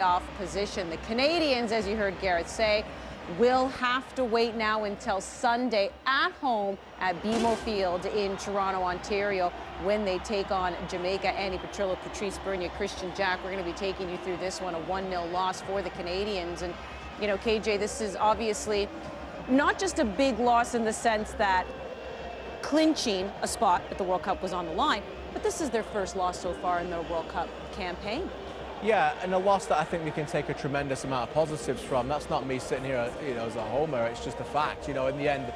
playoff position. The Canadians, as you heard Garrett say, will have to wait now until Sunday at home at BMO Field in Toronto, Ontario, when they take on Jamaica. Andy Petrillo, Patrice Bernier, Christian Jack. We're going to be taking you through this one, a 1-0 loss for the Canadians. And, you know, KJ, this is obviously not just a big loss in the sense that clinching a spot at the World Cup was on the line, but this is their first loss so far in their World Cup campaign. Yeah, and a loss that I think we can take a tremendous amount of positives from. That's not me sitting here, as a homer. It's just a fact. In the end,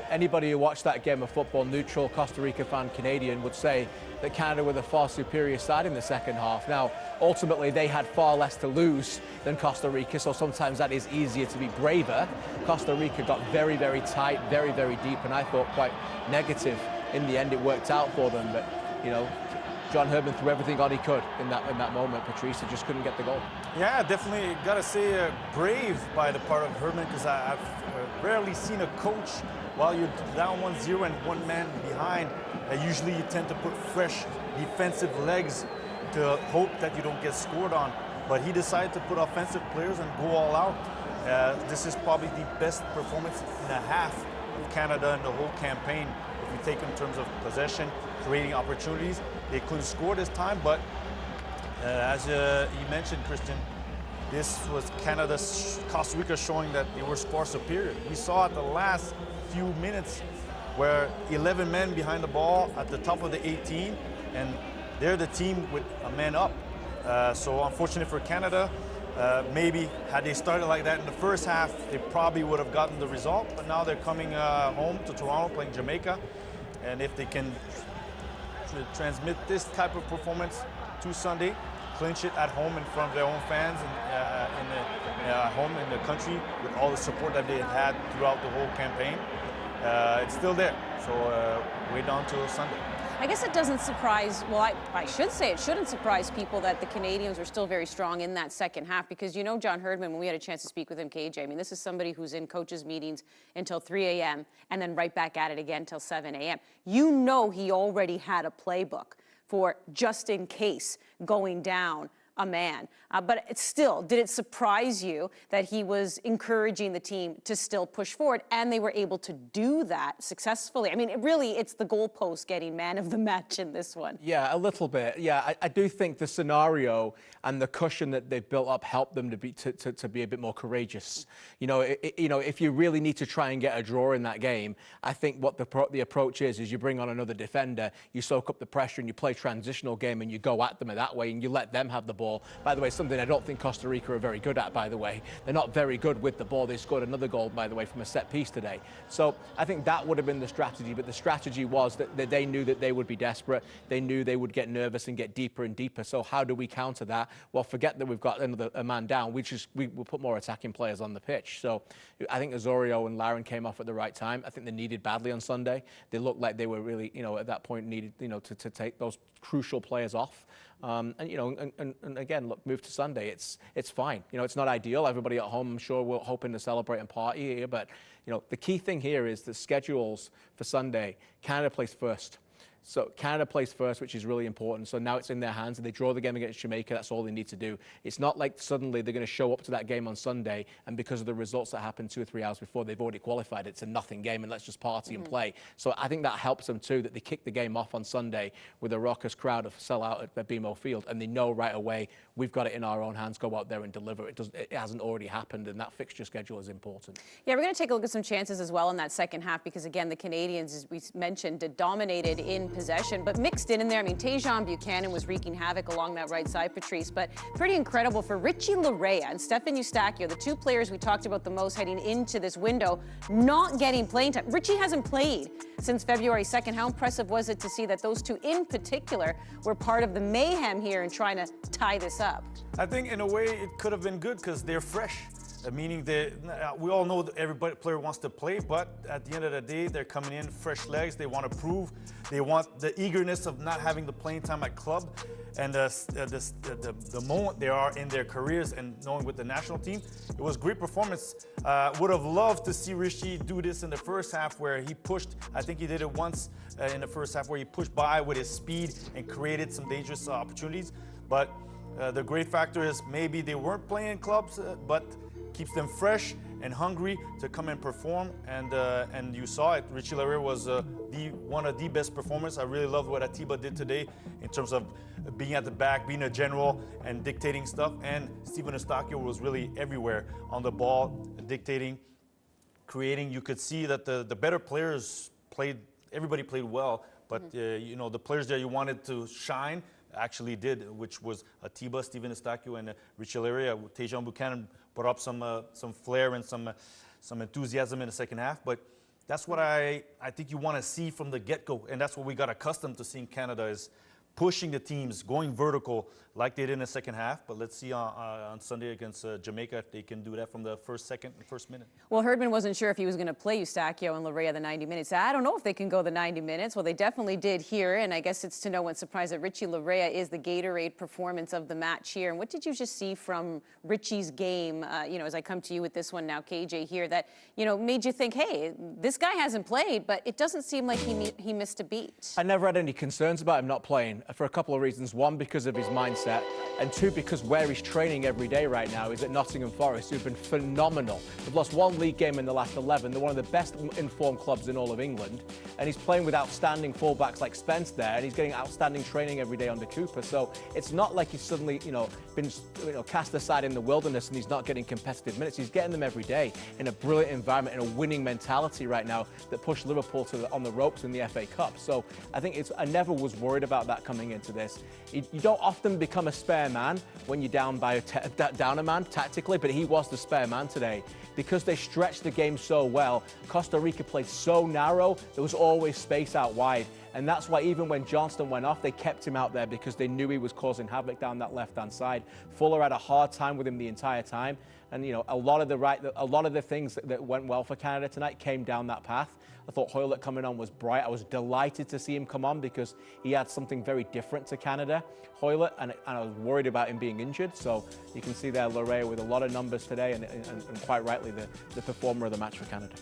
anybody who watched that game of football, neutral, Costa Rica fan, Canadian, would say that Canada were the far superior side in the second half. Now, ultimately, they had far less to lose than Costa Rica, so sometimes that is easier to be braver. Costa Rica got very, very tight, very, very deep, and I thought quite negative. In the end, it worked out for them, but, John Herdman threw everything on he could in that moment. Patrice just couldn't get the goal. Yeah, definitely got to say brave by the part of Herdman, because I've rarely seen a coach, while you're down 1-0 and one man behind, usually you tend to put fresh defensive legs to hope that you don't get scored on. But he decided to put offensive players and go all out. This is probably the best performance in a half of Canada in the whole campaign. If you take in terms of possession, creating opportunities, they couldn't score this time, but as you mentioned, Christian, this was Costa Rica showing that they were far superior. We saw at the last few minutes where 11 men behind the ball at the top of the 18, and they're the team with a man up. So unfortunate for Canada. Maybe had they started like that in the first half, they probably would have gotten the result, but now they're coming home to Toronto playing Jamaica, and if they can transmit this type of performance to Sunday, clinch it at home in front of their own fans and at home in the country with all the support that they had throughout the whole campaign, it's still there. So wait on till Sunday. I guess it doesn't surprise, well, I should say it shouldn't surprise people that the Canadians are still very strong in that second half, because John Herdman, when we had a chance to speak with him, KJ, I mean, this is somebody who's in coaches' meetings until 3 a.m. and then right back at it again till 7 a.m. He already had a playbook for just in case going down a man. But it's still, did it surprise you that he was encouraging the team to still push forward, and they were able to do that successfully? I mean, it's the goalpost getting man of the match in this one. Yeah, a little bit. Yeah, I do think the scenario and the cushion that they've built up helped them to be a bit more courageous. If you really need to try and get a draw in that game, I think what the approach is you bring on another defender, you soak up the pressure, and you play transitional game, and you go at them that way, and you let them have the ball. By the way, something I don't think Costa Rica are very good at, by the way. They're not very good with the ball. They scored another goal, by the way, from a set piece today. So I think that would have been the strategy, but the strategy was that they knew that they would be desperate. They knew they would get nervous and get deeper and deeper. So how do we counter that? Well, forget that we've got a man down. We will put more attacking players on the pitch. So I think Osorio and Laren came off at the right time. I think they needed badly on Sunday. They looked like they were really, at that point needed, to take those crucial players off. And again, look, move to Sunday. It's fine. It's not ideal. Everybody at home, I'm sure, we're hoping to celebrate and party here. But, the key thing here is the schedules for Sunday. Canada plays first. So Canada plays first, which is really important. So now it's in their hands, and they draw the game against Jamaica. That's all they need to do. It's not like suddenly they're going to show up to that game on Sunday, and because of the results that happened 2 or 3 hours before, they've already qualified. It's a nothing game, and let's just party and play. So I think that helps them too, that they kick the game off on Sunday with a raucous crowd of sellout at the BMO Field, and they know right away we've got it in our own hands. Go out there and deliver. It hasn't already happened, and that fixture schedule is important. Yeah, we're going to take a look at some chances as well in that second half, because again, the Canadians, as we mentioned, dominated in possession, but mixed in there. I mean, Tejan Buchanan was wreaking havoc along that right side, Patrice, but pretty incredible for Richie Larea and Stefan Eustachio, the two players we talked about the most heading into this window, not getting playing time. Richie hasn't played since February 2nd. How impressive was it to see that those two in particular were part of the mayhem here in trying to tie this up? I think in a way it could have been good because they're fresh. Meaning that we all know that every player wants to play, but at the end of the day, they're coming in fresh legs. They want to prove. They want the eagerness of not having the playing time at club, and the moment they are in their careers and knowing with the national team. It was great performance. Would have loved to see Richie do this in the first half where he pushed. I think he did it once in the first half where he pushed by with his speed and created some dangerous opportunities. But The great factor is maybe they weren't playing clubs, but keeps them fresh and hungry to come and perform. And you saw it. Richie Laryea was one of the best performers. I really loved what Atiba did today in terms of being at the back, being a general, and dictating stuff. And Steven Eustáquio was really everywhere on the ball, dictating, creating. You could see that the better players played. Everybody played well, but you know, the players that you wanted to shine actually did, which was Atiba, Steven Eustáquio, and Richie Laryea. Tejan Buchanan brought up some flair and some enthusiasm in the second half. But that's what I think you want to see from the get-go, and that's what we got accustomed to seeing Canada is pushing the teams, going vertical like they did in the second half. But let's see on Sunday against Jamaica if they can do that from the first minute. Well, Herdman wasn't sure if he was going to play Eustáquio and Laryea the 90 minutes. I don't know if they can go the 90 minutes. Well, they definitely did here, and I guess it's to no one's surprise that Richie Laryea is the Gatorade performance of the match here. And what did you just see from Richie's game, you know, as I come to you with this one now, KJ, here, that, you know, made you think, hey, this guy hasn't played, but it doesn't seem like he missed a beat. I never had any concerns about him not playing for a couple of reasons. One, because of his mindset, and two, because where he's training every day right now is at Nottingham Forest, who've been phenomenal. They've lost one league game in the last 11. They're one of the best informed clubs in all of England, and he's playing with outstanding fullbacks like Spence there, and he's getting outstanding training every day under Cooper. So it's not like he's suddenly, you know, been cast aside in the wilderness and he's not getting competitive minutes. He's getting them every day in a brilliant environment, in a winning mentality right now that pushed Liverpool on the ropes in the FA Cup. So I think I never was worried about that coming into this. You don't often become a spare man when you're down by down a man tactically, but he was the spare man today. Because they stretched the game so well, Costa Rica played so narrow, there was always space out wide. And that's why even when Johnston went off, they kept him out there because they knew he was causing havoc down that left-hand side. Fuller had a hard time with him the entire time. And, you know, a lot of the things that went well for Canada tonight came down that path. I thought Hoylett coming on was bright. I was delighted to see him come on because he had something very different to Canada, Hoylett, and I was worried about him being injured. So you can see there Laryea with a lot of numbers today and quite rightly the performer of the match for Canada.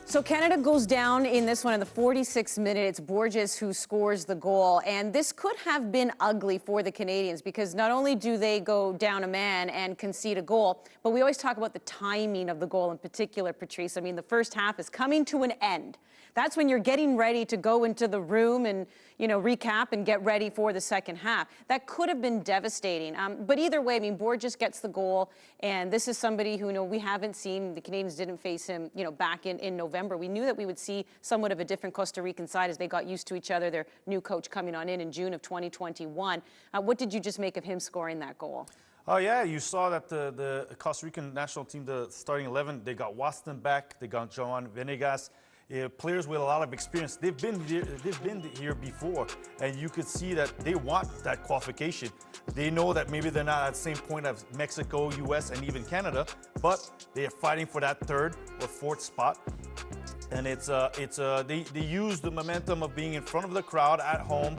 So Canada goes down in this one in the 46th minute. It's Borges who scores the goal. And this could have been ugly for the Canadians because not only do they go down a man and concede a goal, but we always talk about the timing of the goal in particular, Patrice. I mean, the first half is coming to an end. That's when you're getting ready to go into the room and, you know, recap and get ready for the second half. That could have been devastating. But either way, I mean, Borges gets the goal, and this is somebody who, you know, we haven't seen. The Canadians didn't face him, you know, back in November. We knew that we would see somewhat of a different Costa Rican side as they got used to each other. Their new coach coming on in June of 2021. What did you just make of him scoring that goal? Oh, yeah, you saw that the Costa Rican national team, the starting 11, they got Waston back, they got Joan Venegas. Players with a lot of experience. They've been here before, and you could see that they want that qualification. They know that maybe they're not at the same point as Mexico, US, and even Canada, but they're fighting for that third or fourth spot. And they use the momentum of being in front of the crowd at home,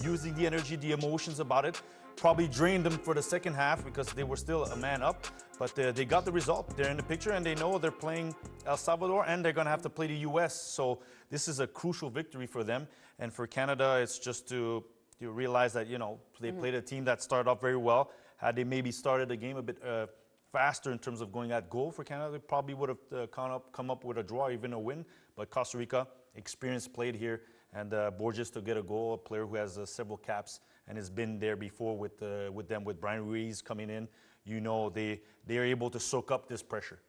using the energy, the emotions about it. Probably drained them for the second half because they were still a man up, but they got the result. They're in the picture and they know they're playing El Salvador and they're gonna have to play the US. So this is a crucial victory for them. And for Canada, it's just to realize that, you know, they played a team that started off very well. Had they maybe started the game a bit faster in terms of going at goal for Canada, they probably would have come up with a draw, even a win. But Costa Rica, experience played here, and Borges to get a goal, a player who has several caps and has been there before with them, with Brian Ruiz coming in. You know, they are able to soak up this pressure.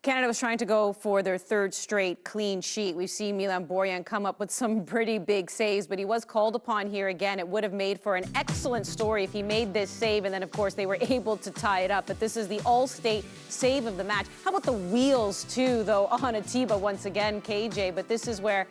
Canada was trying to go for their third straight clean sheet. We've seen Milan Borjan come up with some pretty big saves, but he was called upon here again. It would have made for an excellent story if he made this save, and then, of course, they were able to tie it up. But this is the all-state save of the match. How about the wheels, too, though, on Atiba once again, KJ? But this is where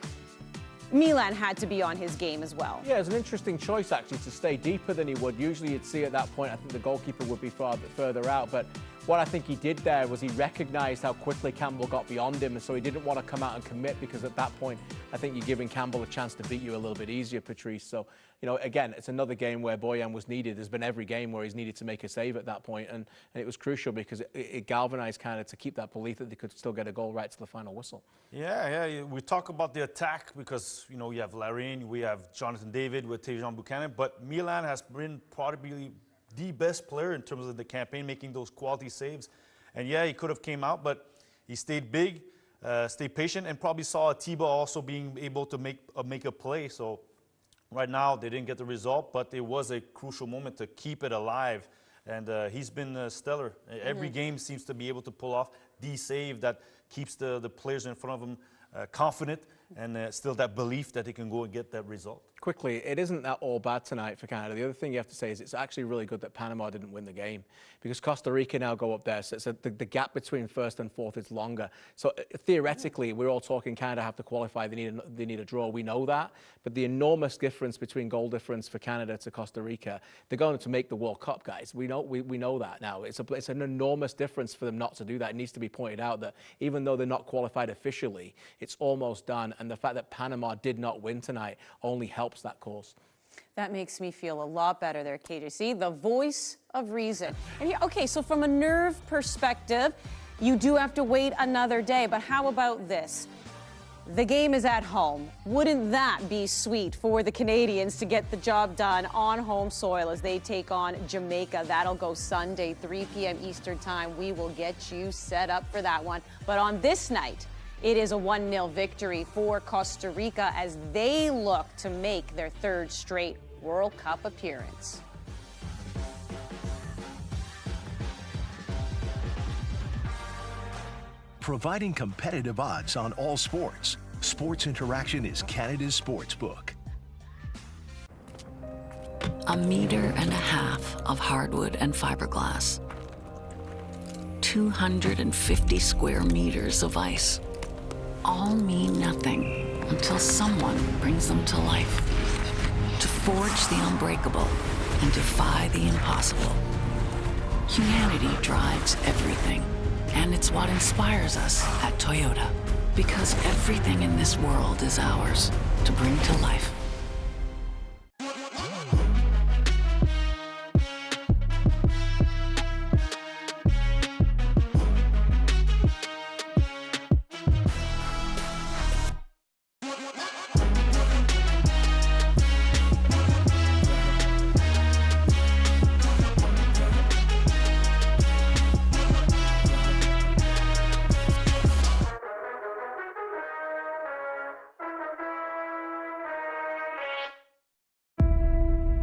Milan had to be on his game as well. Yeah, it's an interesting choice, actually, to stay deeper than he would. Usually you'd see at that point, I think the goalkeeper would be further out. But what I think he did there was he recognized how quickly Campbell got beyond him, and so he didn't want to come out and commit, because at that point, I think you're giving Campbell a chance to beat you a little bit easier, Patrice. So, you know, again, it's another game where Bojan was needed. There's been every game where he's needed to make a save at that point, and it was crucial because it galvanized kind of to keep that belief that they could still get a goal right to the final whistle. Yeah. We talk about the attack because, you know, you have Larin, we have Jonathan David with Tejan Buchanan, but Milan has been probably the best player in terms of the campaign, making those quality saves. And yeah, he could have came out, but he stayed big, stayed patient, and probably saw Atiba also being able to make a play. So right now, they didn't get the result, but it was a crucial moment to keep it alive. And he's been stellar. Every game seems to be able to pull off the save that keeps the players in front of him confident, and still that belief that they can go and get that result. Quickly, it isn't that all bad tonight for Canada. The other thing you have to say is it's actually really good that Panama didn't win the game, because Costa Rica now go up there, so the gap between first and fourth is longer. So theoretically, we're all talking Canada have to qualify, they need a draw, we know that, but the enormous difference between goal difference for Canada to Costa Rica, they're going to make the World Cup, guys. We know that now. It's an enormous difference for them not to do that. It needs to be pointed out that even though they're not qualified officially, it's almost done, and the fact that Panama did not win tonight only helps that cause. That makes me feel a lot better there, KJ. See, the voice of reason. And okay, so from a nerve perspective, you do have to wait another day, but how about this? The game is at home. Wouldn't that be sweet for the Canadians to get the job done on home soil as they take on Jamaica? That'll go Sunday, 3 p.m. Eastern time. We will get you set up for that one. But on this night, it is a 1-0 victory for Costa Rica as they look to make their third straight World Cup appearance. Providing competitive odds on all sports, Sports Interaction is Canada's sportsbook. 1.5 meters of hardwood and fiberglass. 250 square meters of ice. All mean nothing until someone brings them to life. To forge the unbreakable and defy the impossible. Humanity drives everything, and it's what inspires us at Toyota. Because everything in this world is ours to bring to life.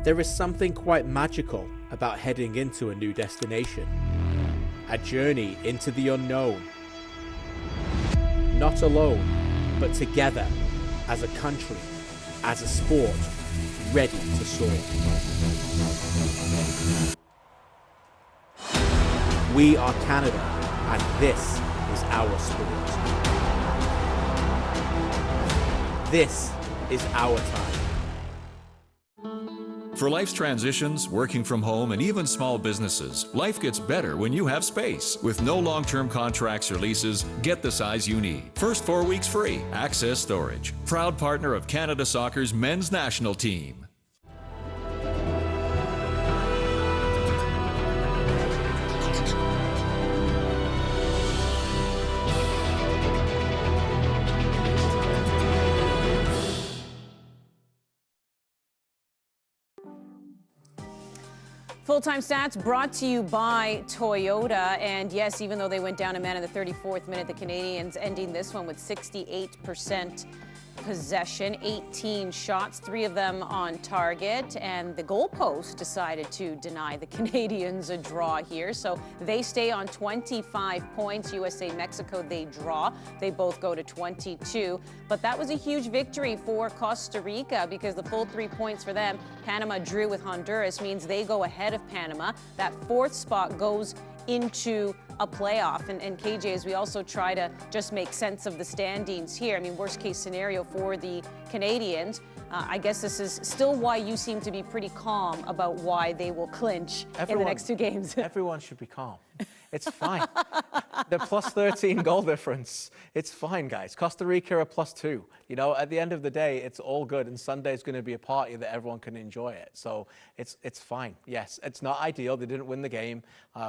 There is something quite magical about heading into a new destination. A journey into the unknown. Not alone, but together, as a country, as a sport, ready to soar. We are Canada, and this is our sport. This is our time. For life's transitions, working from home, and even small businesses, life gets better when you have space. With no long-term contracts or leases, get the size you need. First 4 weeks free. Access Storage. Proud partner of Canada Soccer's men's national team. Full-time stats brought to you by Toyota. And yes, even though they went down a man in the 34th minute, the Canadians ending this one with 68% possession, 18 shots, 3 of them on target, and the goalpost decided to deny the Canadians a draw here. So they stay on 25 points. USA, Mexico, they draw. They both go to 22. But that was a huge victory for Costa Rica because the full 3 points for them. Panama drew with Honduras, means they go ahead of Panama. That 4th spot goes into a playoff. And KJ, as we also try to just make sense of the standings here, I mean, worst case scenario for the Canadians, I guess this is still why you seem to be pretty calm about why they will clinch in the next 2 games. Everyone should be calm. It's fine. The plus 13 goal difference. It's fine, guys. Costa Rica are +2. You know, at the end of the day, it's all good. And Sunday's going to be a party that everyone can enjoy it. So it's fine. Yes, it's not ideal. They didn't win the game.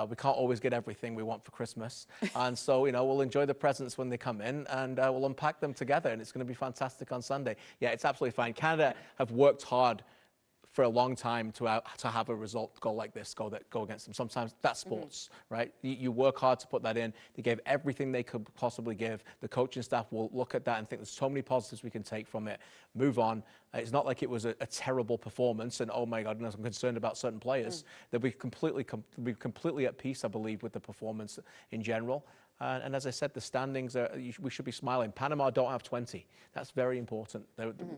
We can't always get everything we want for Christmas. And so, you know, we'll enjoy the presents when they come in and we'll unpack them together. And it's going to be fantastic on Sunday. Yeah, it's absolutely fine. Canada have worked hard for a long time to have a result go like this, go against them. Sometimes that's sports, right? You work hard to put that in. They gave everything they could possibly give. The coaching staff will look at that and think there's so many positives we can take from it, move on. It's not like it was a terrible performance and, oh my God, I'm concerned about certain players. They'll be completely at peace, I believe, with the performance in general. And as I said, the standings, we should be smiling. Panama don't have 20. That's very important.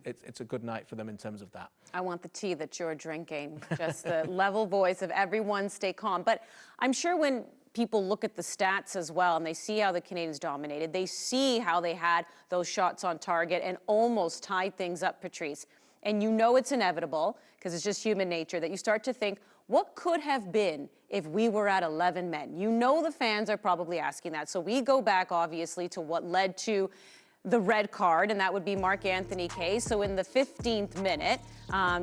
It's a good night for them in terms of that. I want the tea that you're drinking, just the level voice of everyone stay calm. But I'm sure when people look at the stats as well and they see how the Canadians dominated, they see how they had those shots on target and almost tied things up, Patrice. And you know it's inevitable, because it's just human nature, that you start to think, what could have been if we were at 11 men? You know the fans are probably asking that. So we go back, obviously, to what led to the red card, and that would be Marc-Anthony Kaye. So in the 15th minute,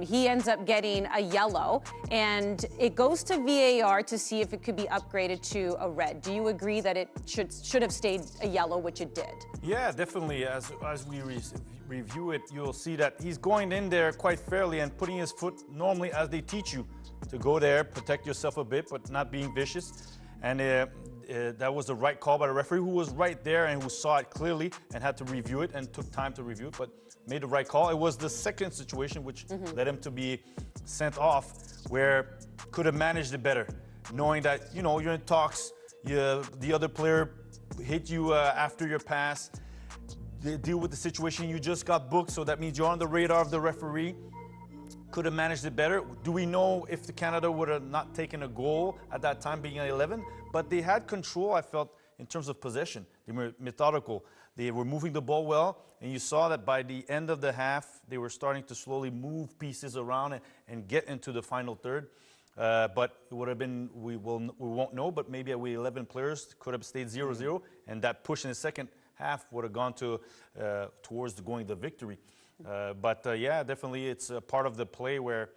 he ends up getting a yellow, and it goes to VAR to see if it could be upgraded to a red. Do you agree that it should have stayed a yellow, which it did? Yeah, definitely. As we review it, you'll see that he's going in there quite fairly and putting his foot normally, as they teach you, to go there, protect yourself a bit, but not being vicious. And that was the right call by the referee, who was right there and who saw it clearly and had to review it and took time to review it, but made the right call. It was the second situation which led him to be sent off, where could have managed it better, knowing that, you know, you're in talks, the other player hit you after your pass, deal with the situation, you just got booked, so that means you're on the radar of the referee. Could have managed it better. Do we know if the Canada would have not taken a goal at that time, being at 11? But they had control, I felt, in terms of possession. They were methodical. They were moving the ball well, and you saw that by the end of the half, they were starting to slowly move pieces around and get into the final third. But it would have been, we won't know, but maybe with 11 players, could have stayed 0-0, and that push in the second half would have gone to towards going the victory. But yeah, definitely it's a part of the play where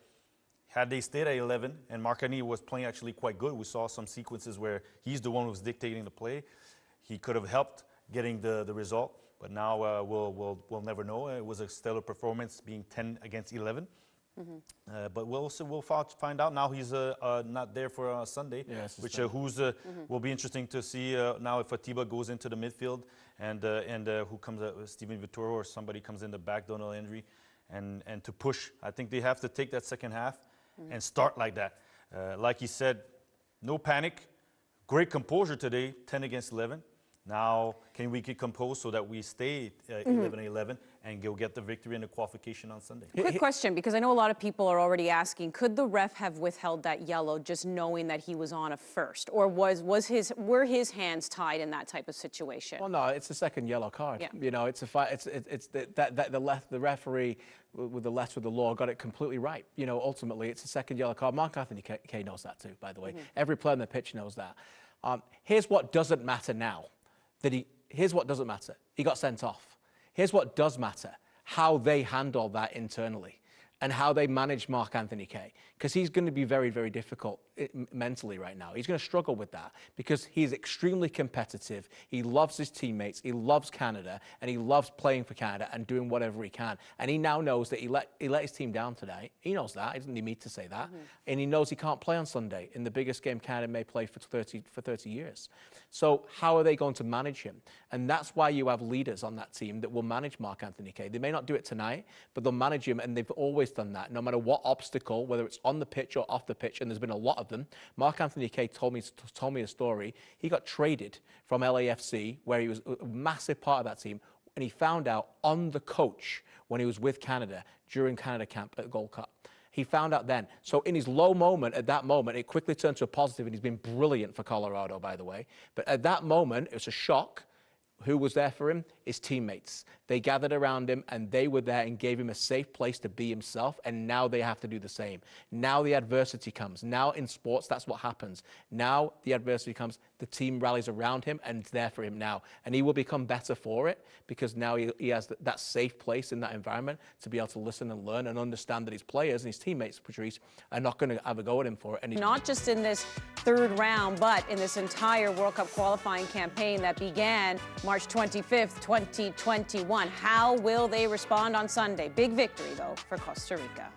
had they stayed at 11 and Marc-Anthony was playing actually quite good, we saw some sequences where he's the one who was dictating the play. He could have helped getting the result, but now we'll never know. It was a stellar performance, being 10 against 11. But we'll find out. Now he's not there for Sunday, which will be interesting to see now if Atiba goes into the midfield and who comes Steven Vittoro or somebody comes in the back, Donald Henry, and to push. I think they have to take that second half and start like that. Like he said, no panic, great composure today, 10 against 11. Now, can we get composed so that we stay 11-11 and go get the victory and the qualification on Sunday? Quick question, because I know a lot of people are already asking, could the ref have withheld that yellow just knowing that he was on a first? Or were his hands tied in that type of situation? Well, no, it's a second yellow card. Yeah. You know, the referee with the letter of the law got it completely right. You know, ultimately, it's a second yellow card. Marc-Anthony Kaye knows that too, by the way. Every player on the pitch knows that. Here's what doesn't matter now. Here's what doesn't matter. He got sent off. Here's what does matter. How they handle that internally and how they manage Marc-Anthony Kaye. Because he's going to be very, very difficult mentally right now. He's going to struggle with that because he's extremely competitive. He loves his teammates. He loves Canada. And he loves playing for Canada and doing whatever he can. And he now knows that he let his team down today. He knows that. He doesn't need me to say that. And he knows he can't play on Sunday in the biggest game Canada may play for 30 years. So how are they going to manage him? And that's why you have leaders on that team that will manage Marc-Anthony Kaye. They may not do it tonight, but they'll manage him, and they've always done that, no matter what obstacle, whether it's on the pitch or off the pitch, and there's been a lot of them. Marc-Anthony Kaye told me a story. He got traded from LAFC, where he was a massive part of that team, and he found out on the coach when he was with Canada during Canada camp at Gold Cup. He found out then. So in his low moment, at that moment, it quickly turned to a positive, and he's been brilliant for Colorado, by the way. But at that moment, it was a shock. Who was there for him? His teammates. They gathered around him and they were there and gave him a safe place to be himself, and now they have to do the same. Now the adversity comes. Now in sports, that's what happens. Now the adversity comes, the team rallies around him and it's there for him now. And he will become better for it because now he has that safe place in that environment to be able to listen and learn and understand that his players and his teammates, Patrice, are not going to have a go at him for it. And not just in this third round, but in this entire World Cup qualifying campaign that began March 25th, 2021. How will they respond on Sunday? Big victory, though, for Costa Rica.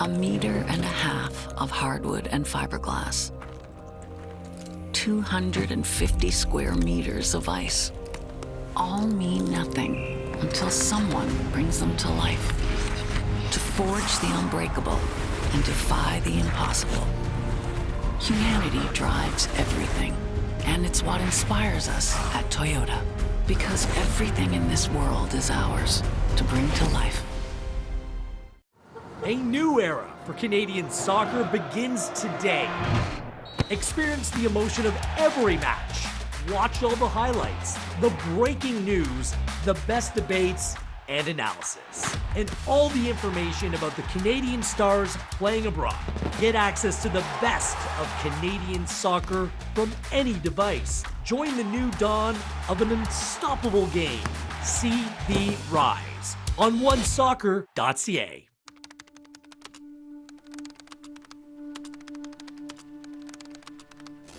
A meter and a half of hardwood and fiberglass. 250 square meters of ice. All mean nothing until someone brings them to life. To forge the unbreakable and defy the impossible. Humanity drives everything, and it's what inspires us at Toyota. Because everything in this world is ours to bring to life. A new era for Canadian soccer begins today. Experience the emotion of every match. Watch all the highlights, the breaking news, the best debates, and analysis. And all the information about the Canadian stars playing abroad. Get access to the best of Canadian soccer from any device. Join the new dawn of an unstoppable game. See the rise on onesoccer.ca.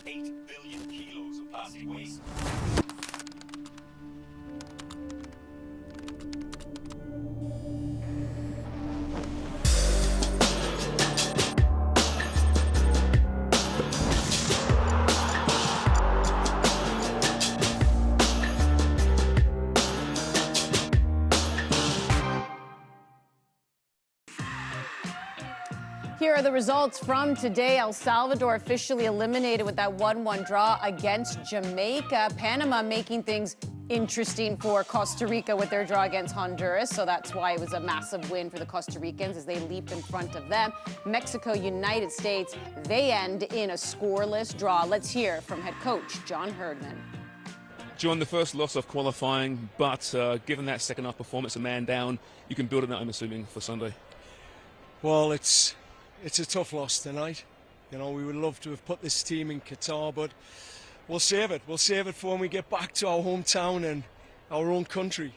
8 billion kilos of plastic waste. Here are the results from today. El Salvador officially eliminated with that 1-1 draw against Jamaica. Panama making things interesting for Costa Rica with their draw against Honduras, so that's why it was a massive win for the Costa Ricans as they leap in front of them. Mexico, United States, they end in a scoreless draw. Let's hear from head coach John Herdman. John, the first loss of qualifying, but given that second half performance, a man down, you can build on that, I'm assuming, for Sunday. Well, it's a tough loss tonight. You know, we would love to have put this team in Qatar, but we'll save it. We'll save it for when we get back to our hometown and our own country.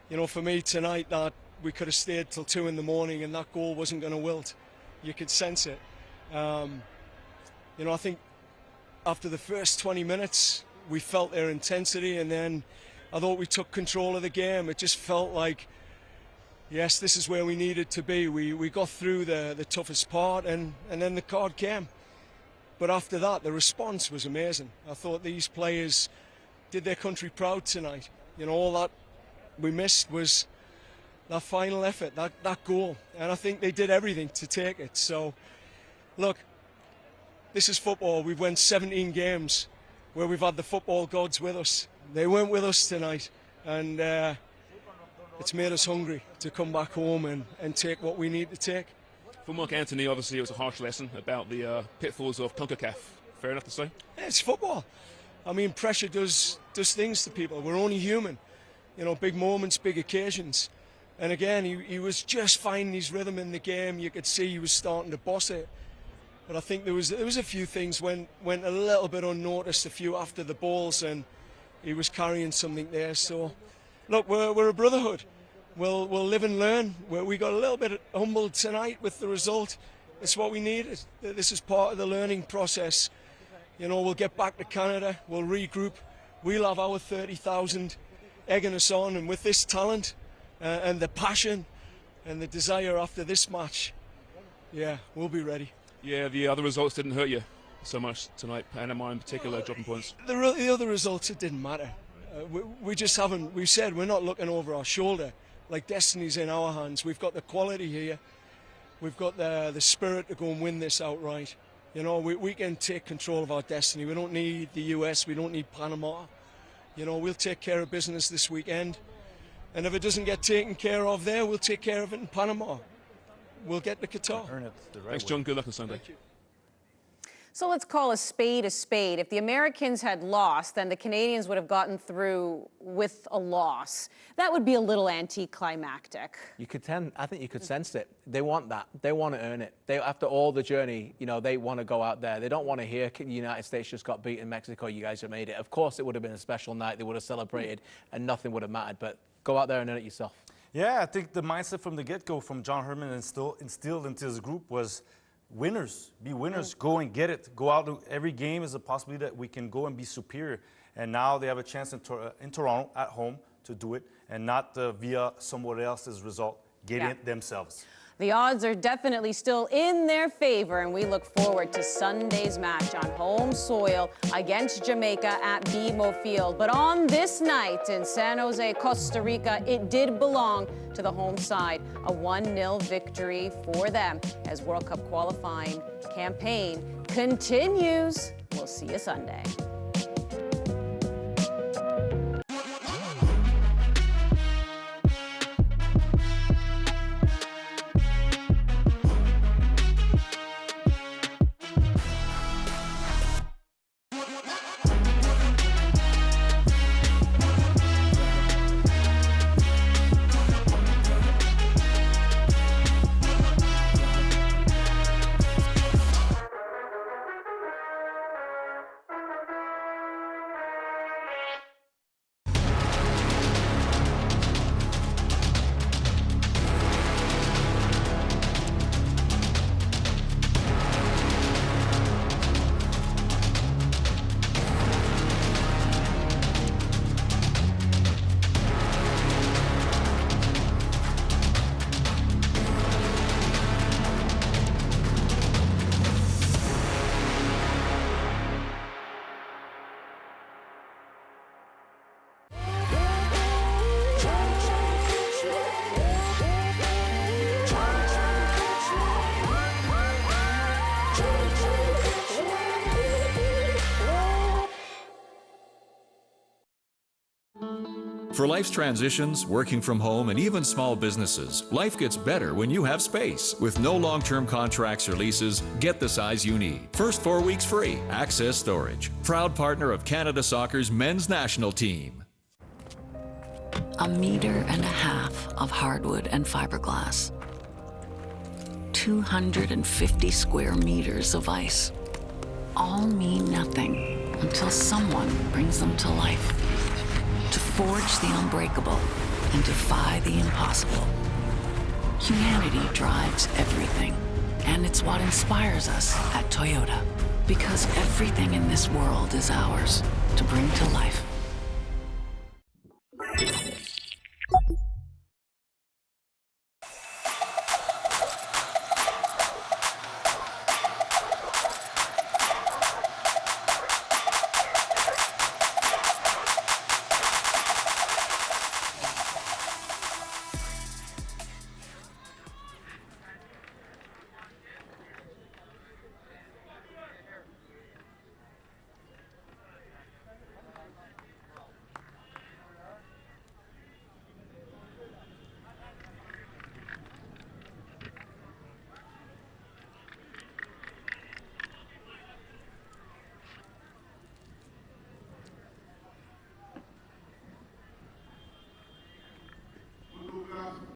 You know, for me tonight, that we could have stayed till 2 in the morning and that goal wasn't going to wilt. You could sense it. You know, I think after the first 20 minutes, we felt their intensity, and then I thought we took control of the game. It just felt like, yes, this is where we needed to be. We got through the toughest part, and then the card came. But after that, the response was amazing. I thought these players did their country proud tonight. You know, all that we missed was that final effort, that goal. And I think they did everything to take it. So, look, this is football. We've won 17 games where we've had the football gods with us. They weren't with us tonight. And it's made us hungry to come back home and take what we need to take. For Mark Anthony, obviously, it was a harsh lesson about the pitfalls of Concacaf. Fair enough to say? It's football. I mean, pressure does things to people. We're only human. You know, big moments, big occasions. And again, he was just finding his rhythm in the game. You could see he was starting to boss it. But I think there was a few things went a little bit unnoticed, a few after the balls, and he was carrying something there. So, look, we're a brotherhood. We'll live and learn. We got a little bit humbled tonight with the result. It's what we needed. This is part of the learning process. You know, we'll get back to Canada. We'll regroup. We'll have our 30,000 egging us on, and with this talent and the passion and the desire after this match, yeah, we'll be ready. Yeah, the other results didn't hurt you. so much tonight, Panama in particular, dropping points? The other results, it didn't matter. We just haven't, we said we're not looking over our shoulder. Like, destiny's in our hands. We've got the quality here. We've got the spirit to go and win this outright. You know, we can take control of our destiny. We don't need the US, we don't need Panama. You know, we'll take care of business this weekend. And if it doesn't get taken care of there, we'll take care of it in Panama. We'll get to Qatar. Earn it the right Thanks, way. John. Good luck on Sunday. Thank you. So let's call a spade a spade. If the Americans had lost, then the Canadians would have gotten through with a loss. That would be a little anticlimactic. I think you could sense it. They want that. They want to earn it. After all the journey, you know, they want to go out there. They don't want to hear the United States just got beaten in Mexico. You guys have made it. Of course, it would have been a special night. They would have celebrated, and nothing would have mattered. But go out there and earn it yourself. Yeah, I think the mindset from the get-go from John Herdman instilled into his group was winners, be winners, go and get it. Go out, every game is a possibility that we can go and be superior. And now they have a chance in Toronto at home to do it, and not via someone else's result, get it themselves. The odds are definitely still in their favor, and we look forward to Sunday's match on home soil against Jamaica at BMO Field. But on this night in San Jose, Costa Rica, it did belong to the home side. A 1-0 victory for them as World Cup qualifying campaign continues. We'll see you Sunday. For life's transitions, working from home, and even small businesses, life gets better when you have space. With no long-term contracts or leases, get the size you need. First 4 weeks free. Access Storage. Proud partner of Canada Soccer's men's national team. 1.5 meters of hardwood and fiberglass. 250 square meters of ice. All mean nothing until someone brings them to life. To forge the unbreakable and defy the impossible. Humanity drives everything, and it's what inspires us at Toyota. Because everything in this world is ours to bring to life.